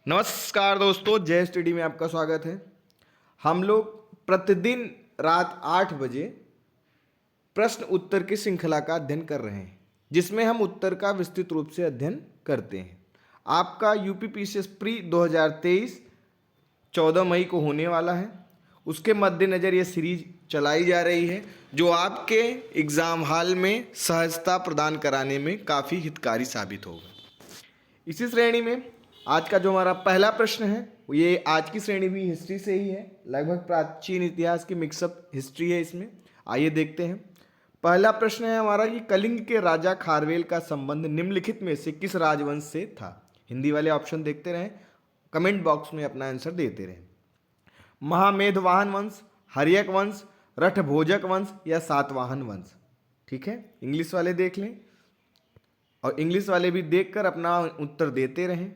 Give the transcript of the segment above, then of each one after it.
नमस्कार दोस्तों, जय स्टडी में आपका स्वागत है। हम लोग प्रतिदिन रात 8 बजे प्रश्न उत्तर की श्रृंखला का अध्ययन कर रहे हैं, जिसमें हम उत्तर का विस्तृत रूप से अध्ययन करते हैं। आपका यूपीपीसीएस प्री 2023 14 मई को होने वाला है। उसके मद्देनज़र ये सीरीज चलाई जा रही है, जो आपके एग्ज़ाम हॉल में सहजता प्रदान कराने में काफ़ी हितकारी साबित होगा। इसी श्रेणी में आज का जो हमारा पहला प्रश्न है, ये आज की श्रेणी भी हिस्ट्री से ही है। लगभग प्राचीन इतिहास की मिक्सअप हिस्ट्री है इसमें। आइए देखते हैं। पहला प्रश्न है हमारा कि कलिंग के राजा खारवेल का संबंध निम्नलिखित में से किस राजवंश से था। हिंदी वाले ऑप्शन देखते रहें, कमेंट बॉक्स में अपना आंसर देते रहें। महामेधवाहन वंश, हर्यक वंश, रठभोजक वंश या सातवाहन वंश। ठीक है, इंग्लिश वाले देख लें और इंग्लिश वाले भी देखकर अपना उत्तर देते रहें।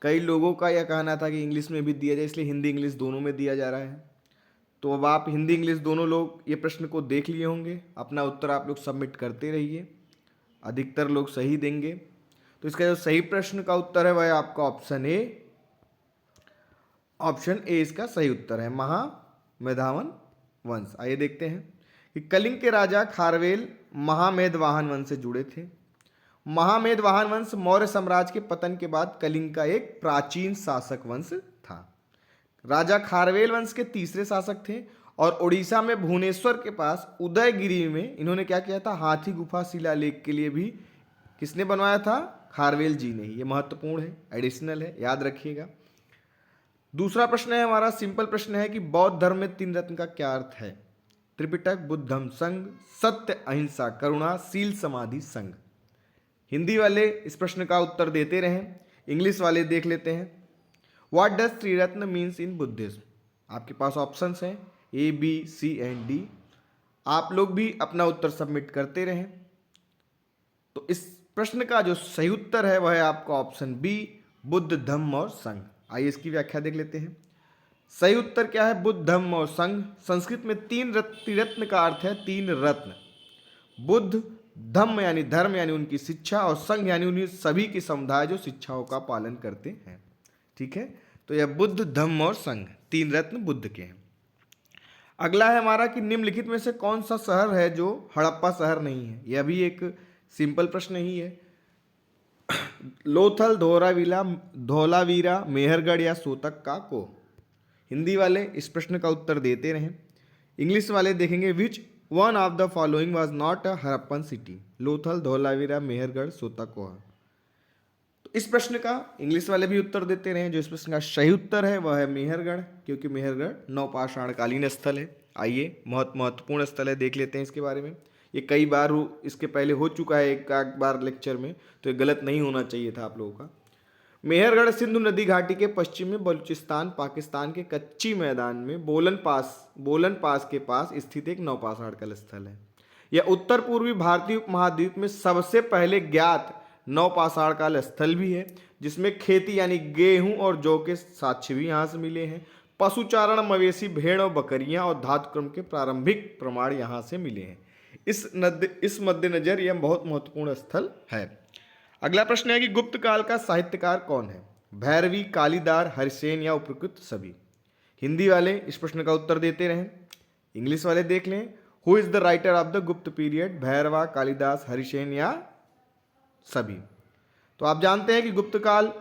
कई लोगों का यह कहना था कि इंग्लिश में भी दिया जाए, इसलिए हिंदी इंग्लिश दोनों में दिया जा रहा है। तो अब आप हिंदी इंग्लिश दोनों लोग ये प्रश्न को देख लिए होंगे। अपना उत्तर आप लोग सबमिट करते रहिए, अधिकतर लोग सही देंगे। तो इसका जो सही प्रश्न का उत्तर है वह है आपका ऑप्शन ए। ऑप्शन ए इसका सही उत्तर है, महामेधावन वंश। आइए देखते हैं कि कलिंग के राजा खारवेल महामेधवाहन वंश से जुड़े थे। महामेधवाहन वंश मौर्य साम्राज्य के पतन के बाद कलिंग का एक प्राचीन शासक वंश था। राजा खारवेल वंश के तीसरे शासक थे और उड़ीसा में भुवनेश्वर के पास उदयगिरी में इन्होंने क्या किया था, हाथी गुफा शिलालेख के लिए भी किसने बनवाया था, खारवेल जी ने। ये महत्वपूर्ण है, एडिशनल है, याद रखिएगा। दूसरा प्रश्न है हमारा, सिंपल प्रश्न है कि बौद्ध धर्म में 3 रत्न का क्या अर्थ है। त्रिपिटक, बुद्धम संघ, सत्य अहिंसा करुणा, शील समाधि संघ। हिंदी वाले इस प्रश्न का उत्तर देते रहें, इंग्लिश वाले देख लेते हैं। What does Triratna means in Buddhism. आपके पास ऑप्शंस हैं A, B, C and D. आप लोग भी अपना उत्तर सबमिट करते रहें। तो इस प्रश्न का जो सही उत्तर है वह है आपका ऑप्शन बी, बुद्ध, धम्म और संघ। आइए इसकी व्याख्या देख लेते हैं। सही उत्तर क्या है, बुद्ध, धम्म और संघ। संस्कृत में त्रिरत्न का अर्थ है 3 रत्न। बुद्ध, धम्म यानी धर्म यानी उनकी शिक्षा, और संघ यानी उन्हीं सभी के समुदाय जो शिक्षाओं का पालन करते हैं। ठीक है, तो यह बुद्ध, धम्म और संघ 3 रत्न बुद्ध के हैं। अगला है हमारा कि निम्नलिखित में से कौन सा शहर है जो हड़प्पा शहर नहीं है। यह भी एक सिंपल प्रश्न ही है। लोथल, धौलावीरा, मेहरगढ़ या सोतक का को। हिंदी वाले इस प्रश्न का उत्तर देते रहें, इंग्लिश वाले देखेंगे which one of the following was not a Harappan city. Lothal, Dholavira, Mehrgarh, Sotakoha. तो इस प्रश्न का इंग्लिश वाले भी उत्तर देते रहे। जो इस प्रश्न का सही उत्तर है वह है मेहरगढ़, क्योंकि मेहरगढ़ नवपाषाणकालीन स्थल है। आइए, महत्वपूर्ण स्थल है, देख लेते हैं इसके बारे में। ये कई बार इसके पहले हो चुका है एक बार लेक्चर में, तो ये गलत नहीं होना चाहिए था आप लोगों का। मेहरगढ़ सिंधु नदी घाटी के पश्चिम में बलूचिस्तान पाकिस्तान के कच्ची मैदान में बोलन पास के पास स्थित एक नवपाषाणकाल स्थल है। यह उत्तर पूर्वी भारतीय उपमहाद्वीप में सबसे पहले ज्ञात नवपाषाणकाल स्थल भी है, जिसमें खेती यानी गेहूं और जौ के साक्ष्य भी यहाँ से मिले हैं। पशुचारण, मवेशी, भेड़ और बकरियां और धातुक्रम के प्रारंभिक प्रमाण यहाँ से मिले हैं। इस मद्देनजर यह बहुत महत्वपूर्ण स्थल है। अगला प्रश्न है कि गुप्त काल का साहित्यकार कौन है। भैरवी, कालिदास, हरिसेन या उपरोक्त सभी। हिंदी वाले इस प्रश्न का उत्तर देते रहें, इंग्लिश वाले देख लें। Who is the writer of the गुप्त पीरियड। भैरवा, कालिदास, हरिसेन या सभी। तो आप जानते हैं कि गुप्त काल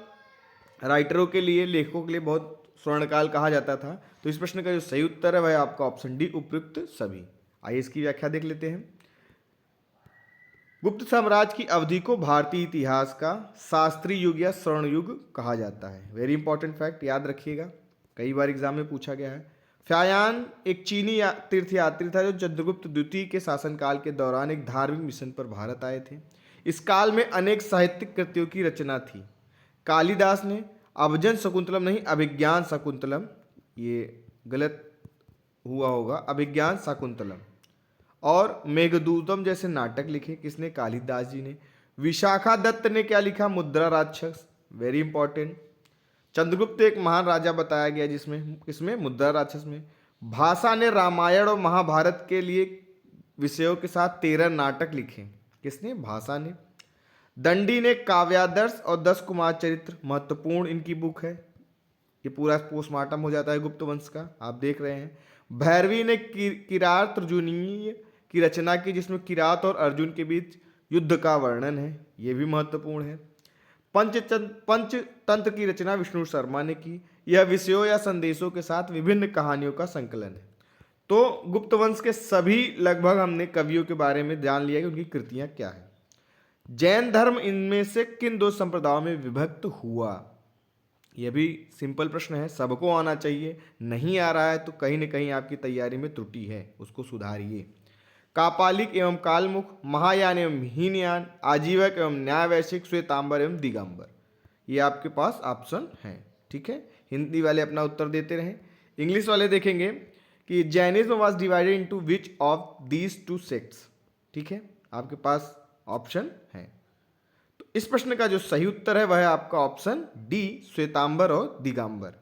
राइटरों के लिए, लेखकों के लिए बहुत स्वर्णकाल कहा जाता था। तो इस प्रश्न का जो सही उत्तर है वह आपका ऑप्शन डी, उपयुक्त सभी। आइए इसकी व्याख्या देख लेते हैं। गुप्त साम्राज्य की अवधि को भारतीय इतिहास का शास्त्रीय युग या स्वर्ण युग कहा जाता है। वेरी इंपॉर्टेंट फैक्ट, याद रखिएगा, कई बार एग्जाम में पूछा गया है। फ्यायान एक चीनी तीर्थयात्री था जो चंद्रगुप्त द्वितीय के शासनकाल के दौरान एक धार्मिक मिशन पर भारत आए थे। इस काल में अनेक साहित्यिक कृतियों की रचना थी। कालिदास ने अभिजन शकुंतलम नहीं, अभिज्ञान शकुंतलम, ये गलत हुआ होगा, अभिज्ञान शकुंतलम और मेघदूतम जैसे नाटक लिखे। किसने, कालिदास जी ने। विशाखा दत्त ने क्या लिखा, मुद्रा राक्षस, वेरी इंपॉर्टेंट। चंद्रगुप्त एक महान राजा बताया गया, जिसमें किसमें, मुद्रा राक्षस में। भाषा ने रामायण और महाभारत के लिए विषयों के साथ 13 नाटक लिखे। किसने, भाषा ने। दंडी ने काव्यादर्श और 10 कुमार चरित्र, महत्वपूर्ण इनकी बुक है। ये पूरा पोस्टमार्टम हो जाता है गुप्त वंश का, आप देख रहे हैं। भैरवी ने किरात अर्जुनीय की रचना की, जिसमें किरात और अर्जुन के बीच युद्ध का वर्णन है, ये भी महत्वपूर्ण है। पंचतंत्र की रचना विष्णु शर्मा ने की, यह विषयों या संदेशों के साथ विभिन्न कहानियों का संकलन है। तो गुप्त वंश के सभी लगभग हमने कवियों के बारे में जान लिया कि उनकी कृतियां क्या है। जैन धर्म इनमें से किन 2 संप्रदायों में विभक्त हुआ? यह भी सिंपल प्रश्न है, सबको आना चाहिए। नहीं आ रहा है तो कहीं न कहीं आपकी तैयारी में त्रुटि है, उसको सुधारिए। कापालिक एवं कालमुख, महायान एवं हीनयान, आजीवक एवं न्यायवैशिक, श्वेतांबर एवं दिगंबर, ये आपके पास ऑप्शन है। ठीक है, हिंदी वाले अपना उत्तर देते रहें। इंग्लिश वाले देखेंगे कि Jainism was divided into which of these 2 sects. ठीक है, आपके पास ऑप्शन है। तो इस प्रश्न का जो सही उत्तर है वह है आपका ऑप्शन डी, श्वेतांबर और दिगंबर।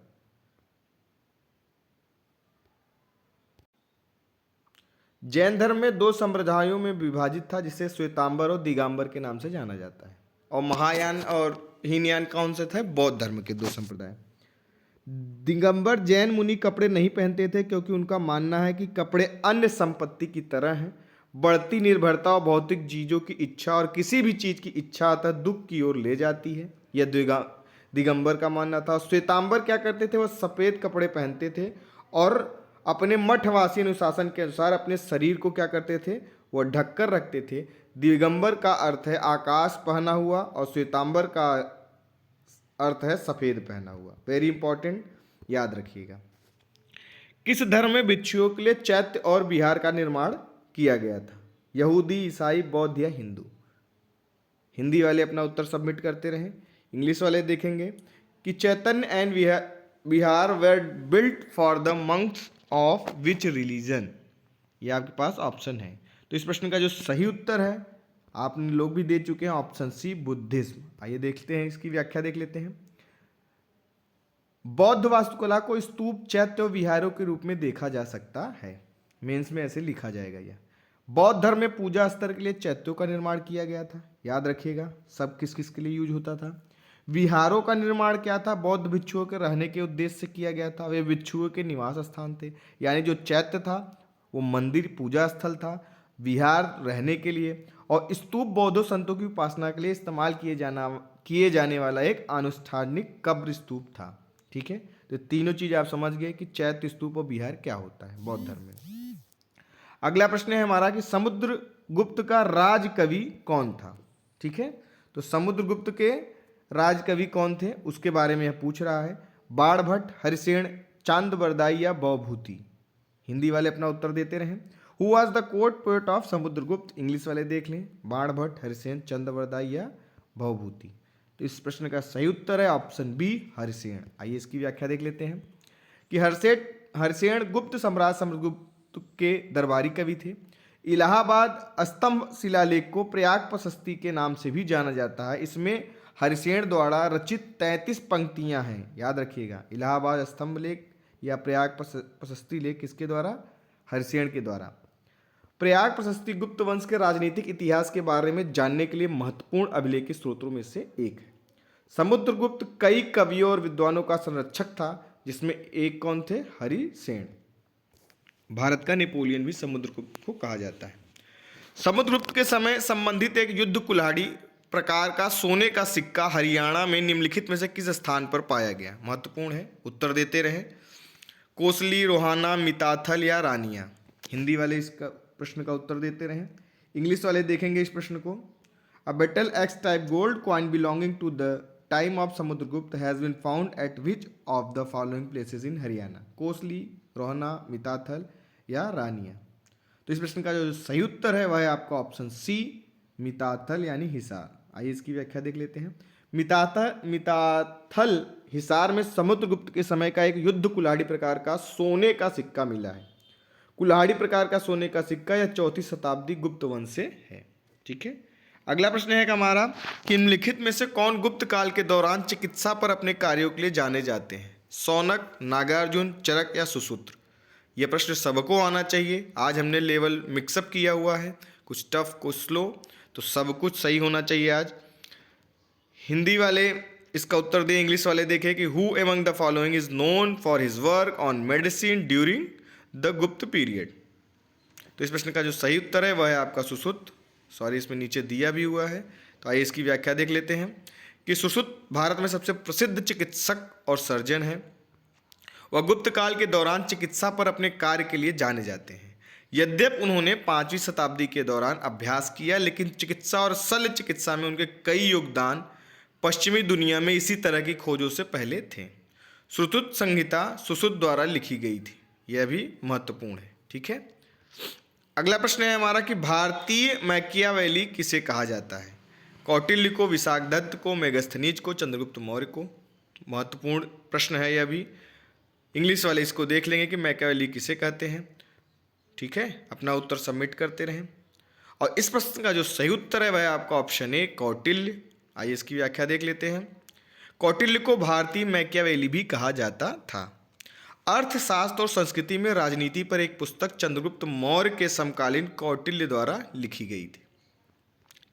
जैन धर्म में 2 संप्रदायों में विभाजित था, जिसे श्वेतांबर और दिगंबर के नाम से जाना जाता है। और महायान और हीनयान कौन से थे? बौद्ध धर्म के 2 संप्रदाय। दिगंबर जैन मुनि कपड़े नहीं पहनते थे, क्योंकि उनका मानना है कि कपड़े अन्य संपत्ति की तरह हैं। बढ़ती निर्भरता और भौतिक चीजों की इच्छा और किसी भी चीज की इच्छा अतः दुख की ओर ले जाती है, यह दिगंबर का मानना था। श्वेतांबर क्या करते थे? वह सफेद कपड़े पहनते थे और अपने मठवासी अनुशासन के अनुसार अपने शरीर को क्या करते थे? वह ढककर रखते थे। दिगंबर का अर्थ है आकाश पहना हुआ और श्वेतांबर का अर्थ है सफेद पहना हुआ। वेरी इंपॉर्टेंट, याद रखिएगा। किस धर्म में भिक्षुओं के लिए चैत्य और विहार का निर्माण किया गया था? यहूदी, ईसाई, बौद्ध या हिंदू? हिंदी वाले अपना उत्तर सबमिट करते रहें। इंग्लिश वाले देखेंगे कि Chaitanya and vihara were built for the monks of which religion? ये आपके पास ऑप्शन है। तो इस प्रश्न का जो सही उत्तर है आपने लोग भी दे चुके हैं, ऑप्शन सी, बुद्धिज्म। आइए देखते हैं, इसकी व्याख्या देख लेते हैं। बौद्ध वास्तुकला को स्तूप, चैत्य और विहारों के रूप में देखा जा सकता है। मेंस में ऐसे लिखा जाएगा यह। बौद्ध धर्म में पूजा स्तर के लिए चैत्यों का निर्माण किया गया था, याद रखिएगा। सब किस किस के लिए यूज होता था? विहारों का निर्माण क्या था? बौद्ध भिक्षुओं के रहने के उद्देश्य से किया गया था। वे भिक्षुओं के निवास स्थान थे, यानी जो चैत्य था वो मंदिर, पूजा स्थल था। विहार रहने के लिए, और स्तूप बौद्धों संतों की उपासना के लिए इस्तेमाल किए जाने वाला एक आनुष्ठानिक कब्र स्तूप था। ठीक है, तो तीनों चीज आप समझ गए कि चैत्य, स्तूप और विहार क्या होता है बौद्ध धर्म में। अगला प्रश्न है हमारा कि समुद्रगुप्त का राजकवि कौन था? ठीक है, तो समुद्रगुप्त के राजकवि कौन थे उसके बारे में यह पूछ रहा है। बाणभट्ट, हरिसेन, चंद्रबरदाई या भवभूति? हिंदी वाले अपना उत्तर देते रहें। Who was the court poet of Samudragupta? English वाले देख लें, बाणभट्ट, हरिसेन, चंद्रबरदाई या भवभूति? तो इस प्रश्न का सही उत्तर है ऑप्शन बी, हरिसेन। आइए इसकी व्याख्या देख लेते हैं कि हरिसेन गुप्त सम्राट समुद्रगुप्त के दरबारी कवि थे। इलाहाबाद स्तंभ शिलालेख को प्रयाग प्रशस्ति के नाम से भी जाना जाता है। इसमें हरिसेन द्वारा रचित 33 पंक्तियां हैं, याद रखिएगा। इलाहाबाद स्तंभ लेख या प्रयाग प्रशस्ति लेख किसके द्वारा? हरिसेन के द्वारा। प्रयाग प्रशस्ति गुप्त वंश के राजनीतिक इतिहास के बारे में जानने के लिए महत्वपूर्ण अभिलेख के स्रोतों में से एक है। समुद्रगुप्त कई कवियों और विद्वानों का संरक्षक था, जिसमें एक कौन थे? हरिसेन। भारत का नेपोलियन भी समुद्रगुप्त को कहा जाता है। समुद्रगुप्त के समय संबंधित एक युद्ध कुल्हाड़ी प्रकार का सोने का सिक्का हरियाणा में निम्नलिखित में से किस स्थान पर पाया गया? महत्वपूर्ण है, उत्तर देते रहे। कोसली, रोहाना, मिताथल या रानिया? हिंदी वाले इसका प्रश्न का उत्तर देते रहे। इंग्लिश वाले देखेंगे इस प्रश्न को। A battle axe type gold coin belonging to the time of Samudragupta has been found at which of the following places in Haryana? Kosli, Rohna, Mitathal या रानिया? तो इस प्रश्न का जो सही उत्तर है वह है आपका ऑप्शन सी, मिताथल यानी हिसार। आइए इसकी व्याख्या देख लेते हैं। मिताथल हिसार में समुद्रगुप्त के समय का एक युद्ध कुल्हाड़ी प्रकार का सोने का सिक्का मिला है। कुल्हाड़ी प्रकार का सोने का सिक्का यह 4वीं शताब्दी गुप्त वंश से है। ठीक है, अगला प्रश्न है हमारा कि निम्नलिखित में से कौन गुप्त काल के दौरान चिकित्सा पर अपने कार्यों के लिए जाने जाते हैं? शौनक, नागार्जुन, चरक या सुसूत्र? यह प्रश्न सबको आना चाहिए। आज हमने लेवल मिक्सअप किया हुआ है, कुछ टफ कुछ स्लो, तो सब कुछ सही होना चाहिए आज। हिंदी वाले इसका उत्तर दें, इंग्लिश वाले देखें कि who among the following is known for his work on medicine during the गुप्त पीरियड। तो इस प्रश्न का जो सही उत्तर है वह है आपका सुश्रुत। सॉरी, इसमें नीचे दिया भी हुआ है, तो आइए इसकी व्याख्या देख लेते हैं कि सुश्रुत भारत में सबसे प्रसिद्ध चिकित्सक और सर्जन है। वह गुप्त काल के दौरान चिकित्सा पर अपने कार्य के लिए जाने जाते हैं। यद्यपि उन्होंने 5वीं शताब्दी के दौरान अभ्यास किया, लेकिन चिकित्सा और शल्य चिकित्सा में उनके कई योगदान पश्चिमी दुनिया में इसी तरह की खोजों से पहले थे। श्रुतुत संहिता सुश्रुत द्वारा लिखी गई थी, यह भी महत्वपूर्ण है। ठीक है, अगला प्रश्न है हमारा कि भारतीय मैकियावेली किसे कहा जाता है? कौटिल्य को, विशाखदत्त को, मेगस्थनीज को, चंद्रगुप्त मौर्य को। महत्वपूर्ण प्रश्न है यह भी। इंग्लिश वाले इसको देख लेंगे कि मैकियावेली किसे कहते हैं। ठीक है, अपना उत्तर सबमिट करते रहें। और इस प्रश्न का जो सही उत्तर है वह आपका ऑप्शन ए कौटिल्य। आइए इसकी व्याख्या देख लेते हैं। कौटिल्य को भारतीय मैकियावेली भी कहा जाता था। अर्थशास्त्र और संस्कृति में राजनीति पर एक पुस्तक चंद्रगुप्त मौर्य के समकालीन कौटिल्य द्वारा लिखी गई थी।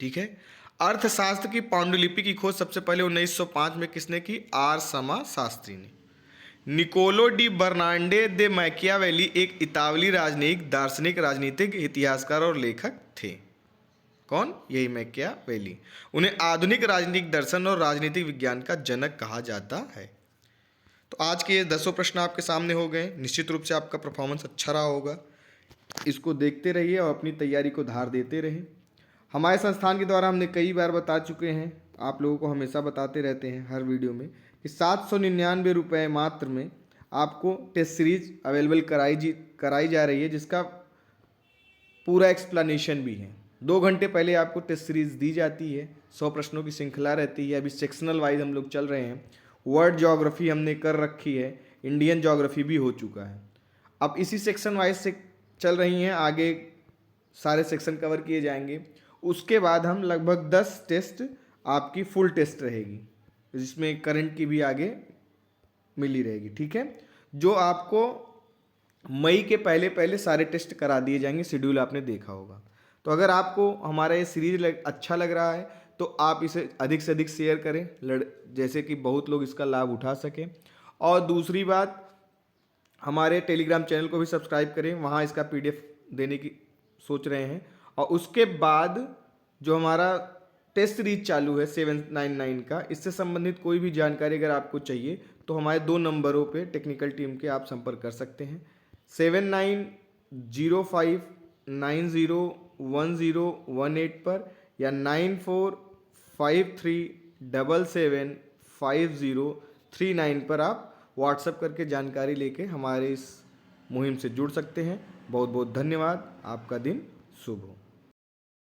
ठीक है, अर्थशास्त्र की पांडुलिपि की खोज सबसे पहले 1905 में किसने की? आर समा शास्त्री ने। निकोलो डी बर्नांडे दे मैकियावेली एक इतालवी राजनयिक, दार्शनिक, राजनीतिक, इतिहासकार और लेखक थे। कौन? यही मैकियावेली। उन्हें आधुनिक राजनीतिक दर्शन और राजनीतिक विज्ञान का जनक कहा जाता है। तो आज के ये 10 प्रश्न आपके सामने हो गए। निश्चित रूप से आपका परफॉर्मेंस अच्छा रहा होगा। इसको देखते रहिए और अपनी तैयारी को धार देते रहें। हमारे संस्थान के द्वारा हमने कई बार बता चुके हैं, आप लोगों को हमेशा बताते रहते हैं हर वीडियो में कि 799 रुपये मात्र में आपको टेस्ट सीरीज अवेलेबल कराई जा रही है, जिसका पूरा एक्सप्लेनेशन भी है। 2 घंटे पहले आपको टेस्ट सीरीज दी जाती है। 100 प्रश्नों की श्रृंखला रहती है। अभी सेक्शनल वाइज हम लोग चल रहे हैं। वर्ल्ड ज्योग्राफी हमने कर रखी है, इंडियन ज्योग्राफी भी हो चुका है। अब इसी सेक्शन वाइज से चल रही हैं, आगे सारे सेक्शन कवर किए जाएंगे। उसके बाद हम लगभग 10 टेस्ट आपकी फुल टेस्ट रहेगी, जिसमें करंट की भी आगे मिली रहेगी। ठीक है, जो आपको मई के पहले पहले सारे टेस्ट करा दिए जाएंगे। शेड्यूल आपने देखा होगा। तो अगर आपको हमारा ये सीरीज अच्छा लग रहा है तो आप इसे अधिक से अधिक शेयर करें, जैसे कि बहुत लोग इसका लाभ उठा सकें। और दूसरी बात, हमारे टेलीग्राम चैनल को भी सब्सक्राइब करें, वहाँ इसका PDF देने की सोच रहे हैं। और उसके बाद जो हमारा टेस्ट सीरीज चालू है 799 का, इससे संबंधित कोई भी जानकारी अगर आपको चाहिए तो हमारे 2 नंबरों पे टेक्निकल टीम के आप संपर्क कर सकते हैं, 7905901018 पर या 9453775039 पर आप व्हाट्सएप करके जानकारी लेके हमारे इस मुहिम से जुड़ सकते हैं। बहुत बहुत धन्यवाद। आपका दिन शुभ हो।